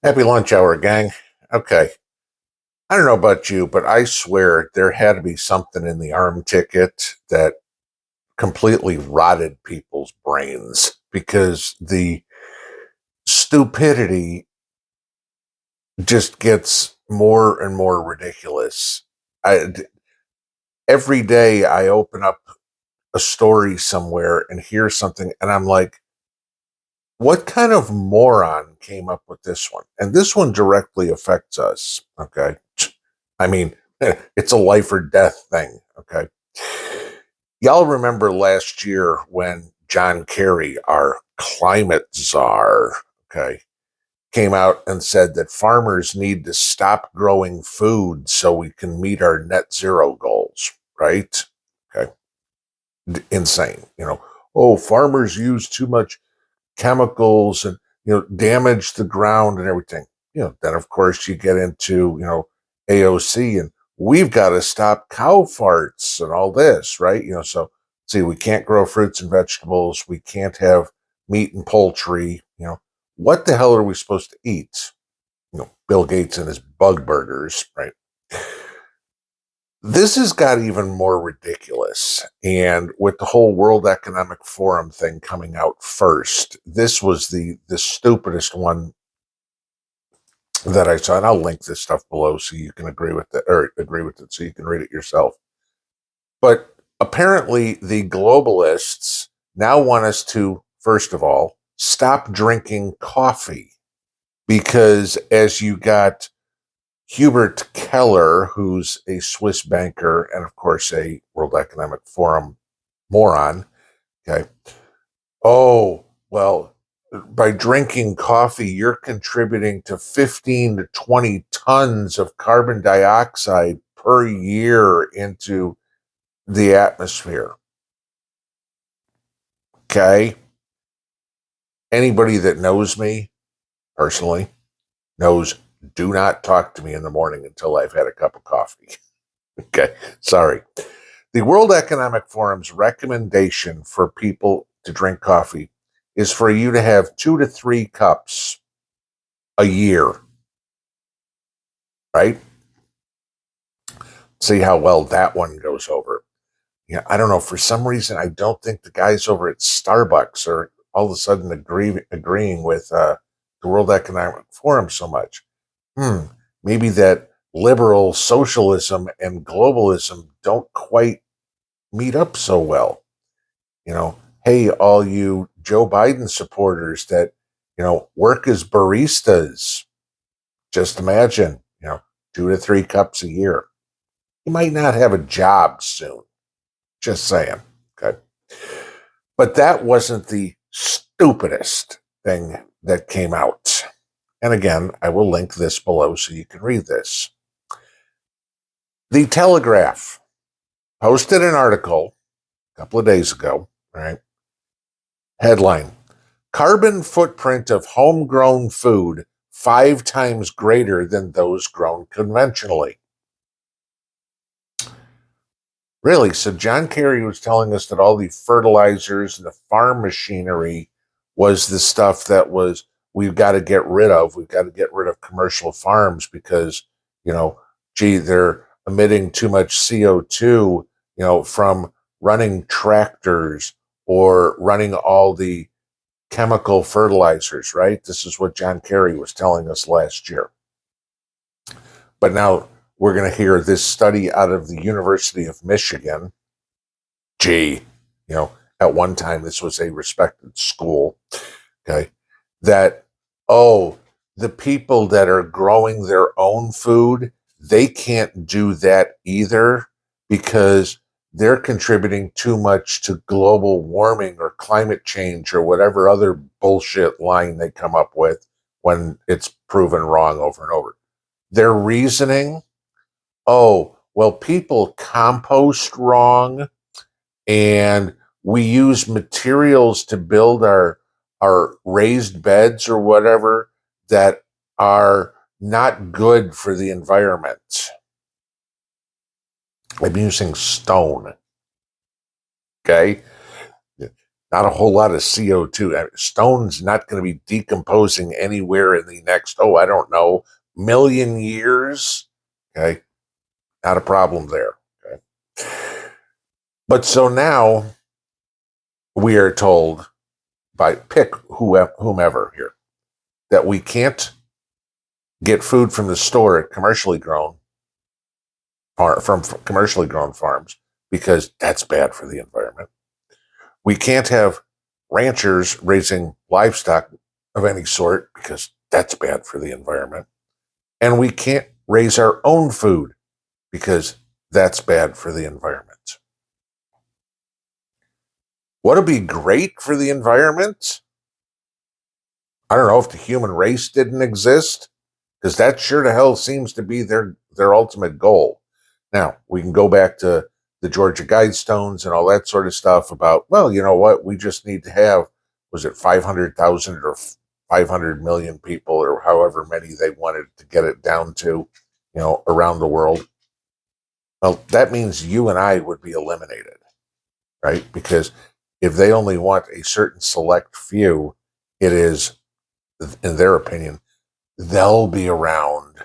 Happy lunch hour, gang. Okay. I don't know about you, but I swear there had to be something in the arm ticket that completely rotted people's brains because the stupidity just gets more and more ridiculous. I, every day I open up a story somewhere and hear something, and I'm like, what kind of moron came up with this one? And this one directly affects us. Okay. I mean, it's a life or death thing. Okay. Y'all remember last year when John Kerry, our climate czar, okay, came out and said that farmers need to stop growing food so we can meet our net zero goals, right? Okay. Insane. Oh, farmers use too much chemicals and damage the ground and everything. Then of course you get into AOC and we've got to stop cow farts and all this, right? So see, we can't grow fruits and vegetables, we can't have meat and poultry. What the hell are we supposed to eat? Bill Gates and his bug burgers, right? This has got even more ridiculous. And with the whole World Economic Forum thing coming out first, this was the stupidest one that I saw. And I'll link this stuff below so you can agree with it so you can read it yourself. But apparently the globalists now want us to, first of all, stop drinking coffee because as you got Hubert Keller, who's a Swiss banker and, of course, a World Economic Forum moron. Okay. Oh, well, by drinking coffee, you're contributing to 15 to 20 tons of carbon dioxide per year into the atmosphere. Okay. Anybody that knows me personally knows do not talk to me in the morning until I've had a cup of coffee. Okay, sorry. The World Economic Forum's recommendation for people to drink coffee is for you to have 2 to 3 cups a year, right? See how well that one goes over. I don't know. For some reason, I don't think the guys over at Starbucks are all of a sudden agreeing with the World Economic Forum so much. Maybe that liberal socialism and globalism don't quite meet up so well. Hey, all you Joe Biden supporters that, work as baristas, just imagine, 2 to 3 cups a year. You might not have a job soon. Just saying. Okay. But that wasn't the stupidest thing that came out. And again, I will link this below so you can read this. The Telegraph posted an article a couple of days ago, right? Headline: Carbon footprint of homegrown food 5 times greater than those grown conventionally. Really? So John Kerry was telling us that all the fertilizers and the farm machinery was the stuff that we've got to get rid of. We've got to get rid of commercial farms because, they're emitting too much CO2, from running tractors or running all the chemical fertilizers, right? This is what John Kerry was telling us last year. But now we're going to hear this study out of the University of Michigan. At one time this was a respected school. Okay. That, the people that are growing their own food, they can't do that either because they're contributing too much to global warming or climate change or whatever other bullshit line they come up with when it's proven wrong over and over. Their reasoning, people compost wrong and we use materials to build our raised beds or whatever that are not good for the environment. I'm using stone. Okay. Not a whole lot of CO2. Stone's not going to be decomposing anywhere in the next, I don't know, million years. Okay. Not a problem there. Okay. But so now we are told by pick whomever here that we can't get food from the store at commercially grown from commercially grown farms because that's bad for the environment. We can't have ranchers raising livestock of any sort because that's bad for the environment. And we can't raise our own food because that's bad for the environment. What would be great for the environment? I don't know if the human race didn't exist, because that sure to hell seems to be their ultimate goal. Now, we can go back to the Georgia Guidestones and all that sort of stuff about, well, you know what, we just need to have, was it 500,000 or 500 million people or however many they wanted to get it down to, around the world. Well, that means you and I would be eliminated, right? Because if they only want a certain select few, it is, in their opinion, they'll be around.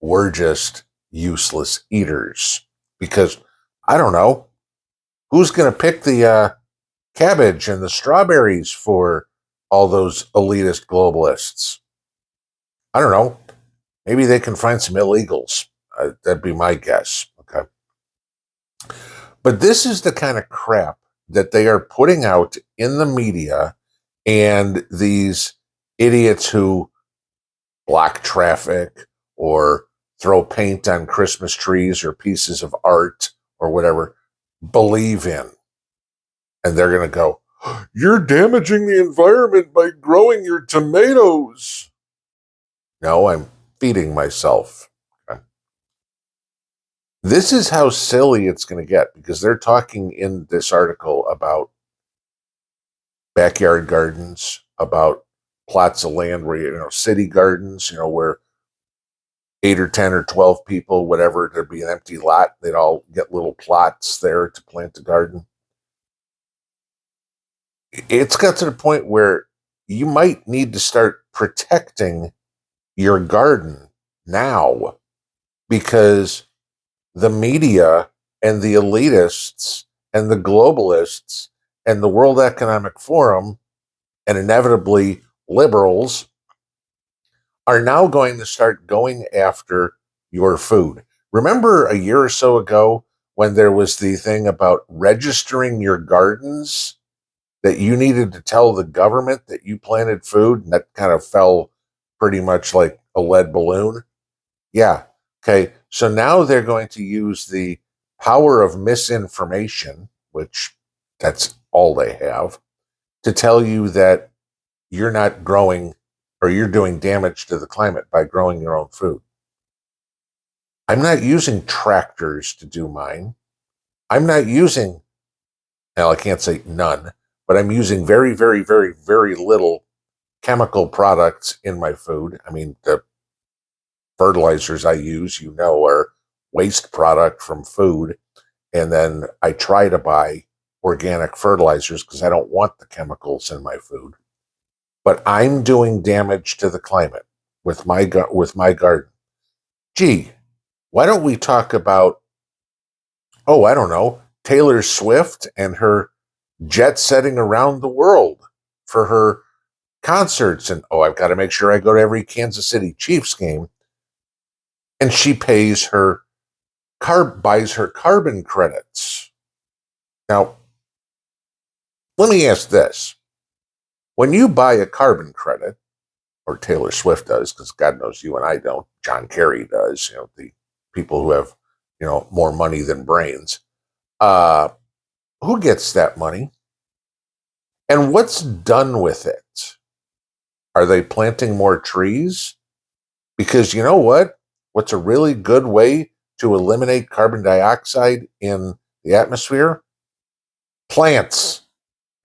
We're just useless eaters. Because, I don't know, who's going to pick the cabbage and the strawberries for all those elitist globalists? I don't know. Maybe they can find some illegals. That'd be my guess. Okay. But this is the kind of crap that they are putting out in the media, and these idiots who block traffic or throw paint on Christmas trees or pieces of art or whatever believe in. And they're going to go, you're damaging the environment by growing your tomatoes. No, I'm feeding myself. Okay. This is how silly it's going to get, because they're talking in this article about backyard gardens, about plots of land where, city gardens, where 8 or 10 or 12 people, whatever, there'd be an empty lot. They'd all get little plots there to plant a garden. It's got to the point where you might need to start protecting your garden now, because the media and the elitists and the globalists and the World Economic Forum and inevitably liberals are now going to start going after your food. Remember a year or so ago when there was the thing about registering your gardens, that you needed to tell the government that you planted food, and that kind of fell pretty much like a lead balloon? Yeah. Okay. So now they're going to use the power of misinformation, which that's all they have, to tell you that you're not growing, or you're doing damage to the climate by growing your own food. I'm not using tractors to do mine. I'm not using, well, I can't say none, but I'm using very, very, very, very little chemical products in my food. I mean, the fertilizers I use, are waste product from food. And then I try to buy organic fertilizers because I don't want the chemicals in my food. But I'm doing damage to the climate with my garden. Gee, why don't we talk about, I don't know, Taylor Swift and her jet setting around the world for her concerts, and I've got to make sure I go to every Kansas City Chiefs game, and she buys her carbon credits. Now, let me ask this. When you buy a carbon credit, or Taylor Swift does, because God knows you and I don't, John Kerry does, the people who have, more money than brains, who gets that money? And what's done with it? Are they planting more trees? Because you know what? What's a really good way to eliminate carbon dioxide in the atmosphere? Plants.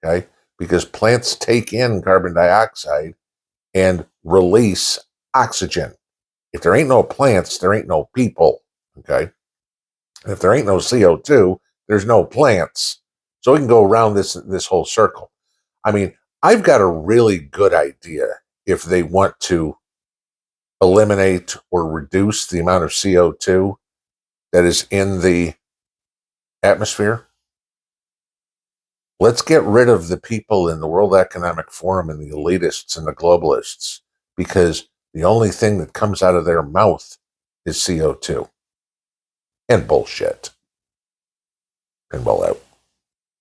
Okay? Because plants take in carbon dioxide and release oxygen. If there ain't no plants, there ain't no people. Okay? And if there ain't no CO2, there's no plants. So we can go around this whole circle. I mean, I've got a really good idea if they want to eliminate or reduce the amount of CO2 that is in the atmosphere. Let's get rid of the people in the World Economic Forum and the elitists and the globalists, because the only thing that comes out of their mouth is CO2 and bullshit. Pinball out.